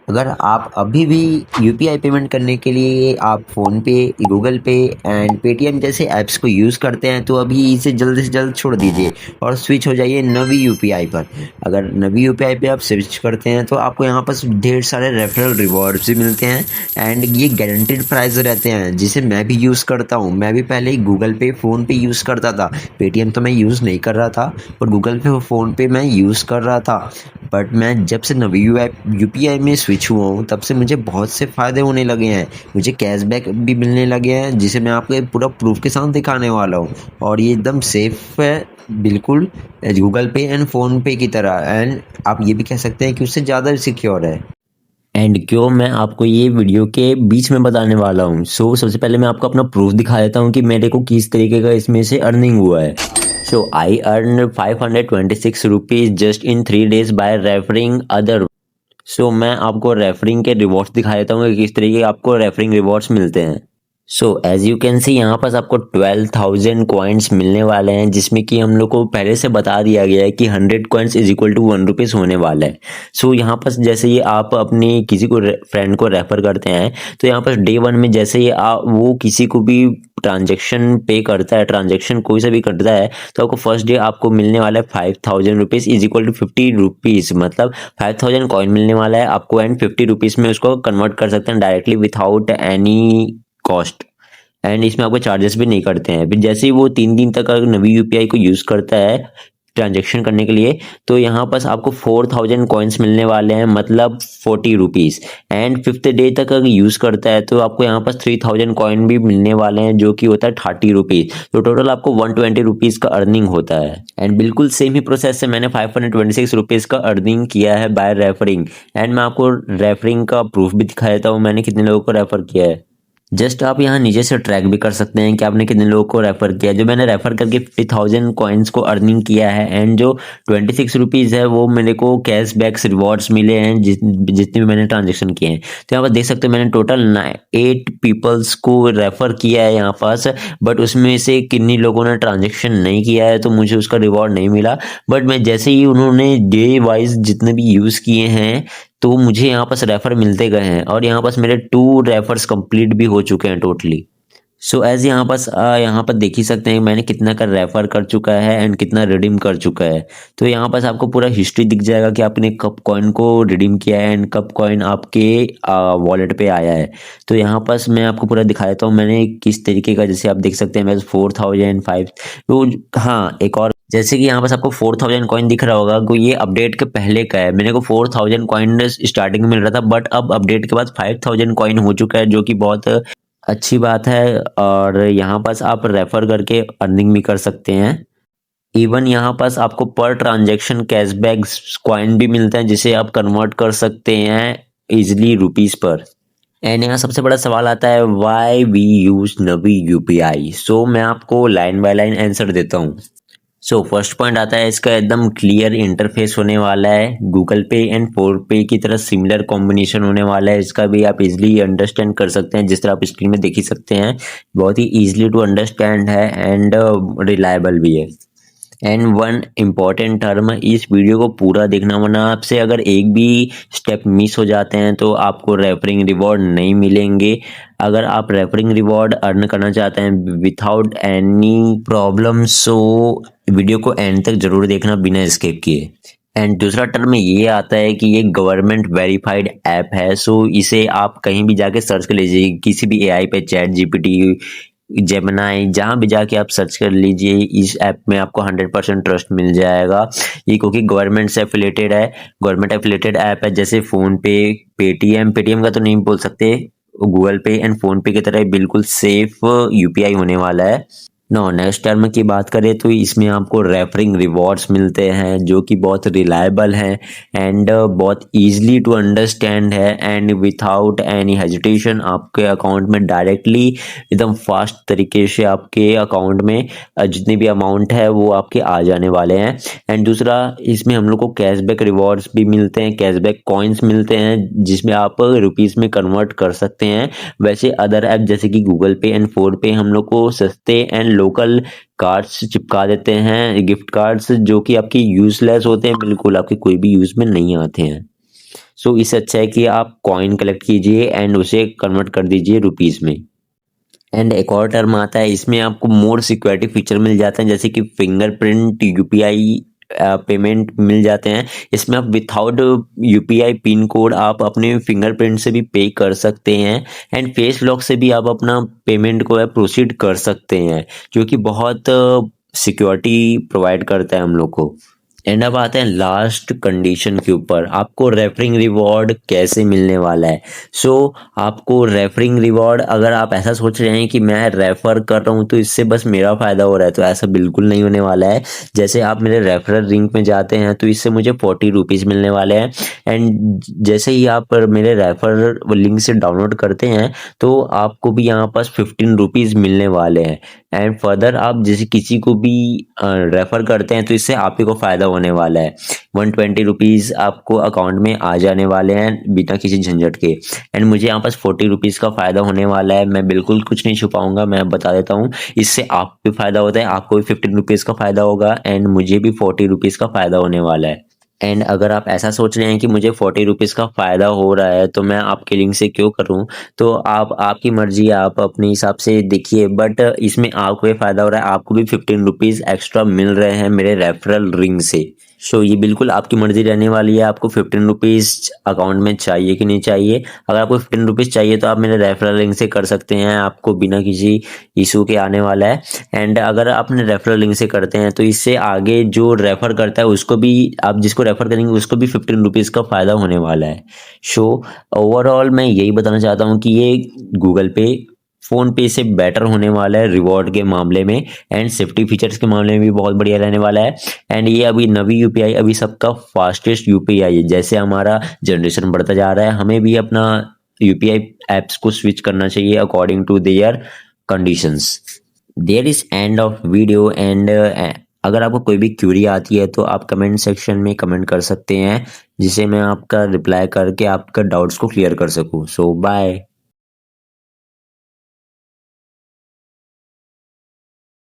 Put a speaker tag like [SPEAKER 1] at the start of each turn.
[SPEAKER 1] अगर आप अभी भी यूपीआई पेमेंट करने के लिए आप फ़ोनपे, गूगल पे एंड पेटीएम जैसे ऐप्स को यूज़ करते हैं तो अभी इसे जल्द से जल्द छोड़ दीजिए और स्विच हो जाइए नवी यूपीआई पर। अगर नवी यूपीआई पे आप स्विच करते हैं तो आपको यहाँ पर ढेर सारे रेफरल रिवॉर्ड्स भी मिलते हैं एंड ये गारंटीड प्राइस रहते हैं जिसे मैं भी यूज़ करता हूँ। मैं भी पहले गूगल पे, फ़ोन पे यूज़ करता था। पेटीएम तो मैं यूज़ नहीं कर रहा था और गूगल पे और फ़ोन पे मैं यूज़ कर रहा था। बट मैं जब से नवी यूपीआई में स्विच हुआ हूँ तब से मुझे बहुत से फ़ायदे होने लगे हैं। मुझे कैशबैक भी मिलने लगे हैं जिसे मैं आपको एक पूरा प्रूफ के साथ दिखाने वाला हूँ और ये एकदम सेफ है बिल्कुल, गूगल पे एंड फ़ोन पे की तरह। एंड आप ये भी कह सकते हैं कि उससे ज़्यादा सिक्योर है। एंड क्यों मैं आपको ये वीडियो के बीच में बताने वाला हूँ। सबसे पहले मैं आपको अपना प्रूफ दिखा देता हूँ कि मेरे को किस तरीके का इसमें से अर्निंग हुआ है। I earn 526 rupees just in 3 days bye referring other. मैं आपको रेफरिंग के रिवॉर्ड्स दिखा देता हूँ कि किस तरीके के आपको रेफरिंग रिवॉर्ड्स मिलते हैं। एज यू कैन सी यहाँ पास आपको 12,000 कॉइन्स मिलने वाले हैं जिसमें कि हम लोग को पहले से बता दिया गया है कि 100 coins is equal to 1 rupees होने वाला है। यहाँ पास जैसे ही आप अपनी किसी को फ्रेंड को रेफर करते हैं तो यहाँ पर डे 1 में जैसे ही वो किसी को भी ट्रांजेक्शन पे करता है, ट्रांजेक्शन कोई सा भी करता है तो आपको फर्स्ट डे आपको मिलने वाला है 5,000 rupees is equal to 50 rupees. मतलब 5,000 कॉइन मिलने वाला है आपको एंड 50 रुपीज़ में उसको कन्वर्ट कर सकते हैं directly without any cost. And इसमें आपको चार्जेस भी नहीं करते हैं। फिर जैसे ही वो 3 दिन तक अगर नवी यूपीआई को यूज़ करता है ट्रांजेक्शन करने के लिए तो यहाँ पास आपको 4,000 कॉइन्स मिलने वाले हैं, मतलब 40 रुपीज़। एंड 5th डे तक अगर यूज़ करता है तो आपको यहाँ पास 3,000 कॉइन भी मिलने वाले हैं जो कि होता है 30 रुपीज़। तो टोटल आपको 120 रुपीज़ का अर्निंग होता है। एंड बिल्कुल सेम ही प्रोसेस से मैंने 526 रुपीज़ का अर्निंग किया है बाय रेफरिंग। एंड मैं आपको रेफरिंग का प्रूफ भी दिखा देता हूँ मैंने कितने लोगों को रेफर किया है। जस्ट आप यहाँ नीचे से ट्रैक भी कर सकते हैं कि आपने कितने लोगों को रेफर किया। जो मैंने रेफर करके 50,000 कॉइन्स को अर्निंग किया है एंड जो 26 रुपीज़ है वो मेरे को कैशबैक्स रिवॉर्ड्स मिले हैं जितने भी मैंने ट्रांजेक्शन किए हैं। तो यहाँ पर देख सकते हैं मैंने टोटल 8 पीपल्स को रेफर किया है यहाँ पास। बट उसमें से किन्हीं लोगों ने ट्रांजेक्शन नहीं किया है तो मुझे उसका रिवॉर्ड नहीं मिला। बट मैं जैसे ही उन्होंने डे वाइज जितने भी यूज़ किए हैं तो मुझे यहाँ पास रेफर मिलते गए हैं और यहाँ पास मेरे 2 रेफर्स कंप्लीट भी हो चुके हैं टोटली। एज यहाँ पर देख ही सकते हैं मैंने कितना का रेफर कर चुका है एंड कितना रिडीम कर चुका है। तो यहाँ पास आपको पूरा हिस्ट्री दिख जाएगा कि आपने कब कॉइन को रिडीम किया है एंड कब कॉइन आपके वॉलेट पे आया है। तो यहाँ पास मैं आपको पूरा दिखा देता हूँ मैंने किस तरीके का, जैसे आप देख सकते हैं मेरे 4,005। तो हाँ, एक और जैसे कि यहाँ पास आपको 4,000 कॉइन दिख रहा होगा तो ये अपडेट के पहले का है। मेरे को 4,000 कॉइन स्टार्टिंग में मिल रहा था बट अब अपडेट के बाद 5,000 कॉइन हो चुका है जो कि बहुत अच्छी बात है। और यहाँ पास आप रेफर करके अर्निंग भी कर सकते हैं। इवन यहाँ पास आपको पर ट्रांजेक्शन कैशबैक कॉइन भी मिलते हैं जिसे आप कन्वर्ट कर सकते हैं इजिली रुपीस पर। एंड यहाँ सबसे बड़ा सवाल आता है why we use Navi UPI. मैं आपको लाइन बाय लाइन आंसर देता हूँ। फर्स्ट पॉइंट आता है इसका एकदम क्लियर इंटरफेस होने वाला है। गूगल पे एंड फोन पे की तरह सिमिलर कॉम्बिनेशन होने वाला है। इसका भी आप इजीली अंडरस्टैंड कर सकते हैं, जिस तरह आप स्क्रीन में देख ही सकते हैं। बहुत ही इजीली टू अंडरस्टैंड है एंड रिलायबल भी है। एंड वन इम्पॉर्टेंट टर्म, इस वीडियो को पूरा देखना वरना आपसे अगर एक भी स्टेप मिस हो जाते हैं तो आपको रेफरिंग रिवॉर्ड नहीं मिलेंगे। अगर आप रेफरिंग रिवॉर्ड अर्न करना चाहते हैं विथआउट एनी प्रॉब्लम वीडियो को एंड तक जरूर देखना बिना स्किप किए। एंड दूसरा टर्म ये आता है कि ये गवर्नमेंट वेरीफाइड ऐप है। इसे आप कहीं भी जाके सर्च कर लीजिए, किसी भी एआई पे, चैट जीपीटी, जेमिनाई, जहाँ भी जाके आप सर्च कर लीजिए, इस ऐप में आपको 100% ट्रस्ट मिल जाएगा। ये क्योंकि गवर्नमेंट से एफिलेटेड है, गवर्नमेंट एफिलेटेड ऐप है। जैसे फोन पे, पेटीएम का तो नहीं बोल सकते, गूगल पे एंड फोन पे की तरह बिल्कुल सेफ यूपीआई होने वाला है। नेक्स्ट टर्म की बात करें तो इसमें आपको रेफरिंग रिवॉर्ड्स मिलते हैं जो कि बहुत रिलायबल हैं एंड बहुत इजीली टू अंडरस्टैंड है एंड विथआउट एनी हेजिटेशन आपके अकाउंट में डायरेक्टली एकदम फास्ट तरीके से आपके अकाउंट में जितनी भी अमाउंट है वो आपके आ जाने वाले हैं। एंड दूसरा, इसमें हम लोग को कैशबैक रिवॉर्ड्स भी मिलते हैं, कैशबैक कॉइन्स मिलते हैं जिसमें आप रुपीज़ में कन्वर्ट कर सकते हैं। वैसे अदर ऐप जैसे कि गूगल पे एंड फोन पे हम लोग को सस्ते एंड लोकल कार्ड्स चिपका देते हैं, गिफ्ट कार्ड्स, जो कि आपकी यूजलेस होते हैं, बिल्कुल आपके कोई भी यूज में नहीं आते हैं। सो इससे अच्छा है कि आप कॉइन कलेक्ट कीजिए एंड उसे कन्वर्ट कर दीजिए रुपीज़ में। एंड एक और टर्म आता है, इसमें आपको मोर सिक्योरिटी फीचर मिल जाते हैं, जैसे कि फिंगरप्रिंट यूपीआई पेमेंट मिल जाते हैं। इसमें आप विथआउट यूपीआई पिन कोड आप अपने फिंगरप्रिंट से भी पे कर सकते हैं एंड फेस लॉक से भी आप अपना पेमेंट को है प्रोसीड कर सकते हैं, जो कि बहुत सिक्योरिटी प्रोवाइड करता है हम लोग को। एंड अब आते हैं लास्ट कंडीशन के ऊपर, आपको रेफरिंग रिवॉर्ड कैसे मिलने वाला है। आपको रेफरिंग रिवॉर्ड, अगर आप ऐसा सोच रहे हैं कि मैं रेफर कर रहा हूँ तो इससे बस मेरा फ़ायदा हो रहा है, तो ऐसा बिल्कुल नहीं होने वाला है। जैसे आप मेरे रेफरल लिंक में जाते हैं तो इससे मुझे 40 रुपीज़ मिलने वाले हैं एंड जैसे ही आप मेरे रेफर लिंक से डाउनलोड करते हैं तो आपको भी यहाँ पास 15 रुपीज़ मिलने वाले हैं। एंड फर्दर आप जैसे किसी को भी रेफर करते हैं तो इससे आप ही को फ़ायदा होने वाला है। 120 रुपीज़ आपको अकाउंट में आ जाने वाले हैं बिना किसी झंझट के। एंड मुझे यहाँ पास 40 रुपीज़ का फ़ायदा होने वाला है। मैं बिल्कुल कुछ नहीं छुपाऊंगा, मैं बता देता हूँ। इससे आप भी फ़ायदा होता है, आपको भी 15 रुपीज़ का फ़ायदा होगा एंड मुझे भी 40 रुपीज़ का फ़ायदा होने वाला है। एंड अगर आप ऐसा सोच रहे हैं कि मुझे 40 रुपीज़ का फ़ायदा हो रहा है तो मैं आपके लिंक से क्यों करूं, तो आप आपकी मर्जी, आप अपने हिसाब से देखिए, बट इसमें आपको ये फ़ायदा हो रहा है, आपको भी 15 रुपीज़ एक्स्ट्रा मिल रहे हैं मेरे रेफरल रिंग से। ये बिल्कुल आपकी मर्जी रहने वाली है, आपको 15 रुपीज़ अकाउंट में चाहिए कि नहीं चाहिए। अगर आपको 15 रुपीज़ चाहिए तो आप मेरे रेफरल लिंक से कर सकते हैं, आपको बिना किसी इशू के आने वाला है। एंड अगर आप अपने रेफरल लिंक से करते हैं तो इससे आगे जो रेफर करता है उसको भी, आप जिसको रेफर करेंगे उसको भी 15 रुपीज़ का फ़ायदा होने वाला है। ओवरऑल मैं यही बताना चाहता हूँ कि ये गूगल पे, फ़ोन पे से बेटर होने वाला है रिवॉर्ड के मामले में एंड सेफ्टी फीचर्स के मामले में भी बहुत बढ़िया रहने वाला है। एंड ये अभी नवी यूपीआई अभी सबका फास्टेस्ट यूपीआई है। जैसे हमारा जनरेशन बढ़ता जा रहा है, हमें भी अपना यूपीआई एप्स को स्विच करना चाहिए according to their conditions. There is end of video and अगर आपको कोई भी क्यूरी आती है तो आप कमेंट सेक्शन में कमेंट कर सकते हैं, जिसे मैं आपका रिप्लाई करके आपका डाउट्स को क्लियर कर सकूं। बाय।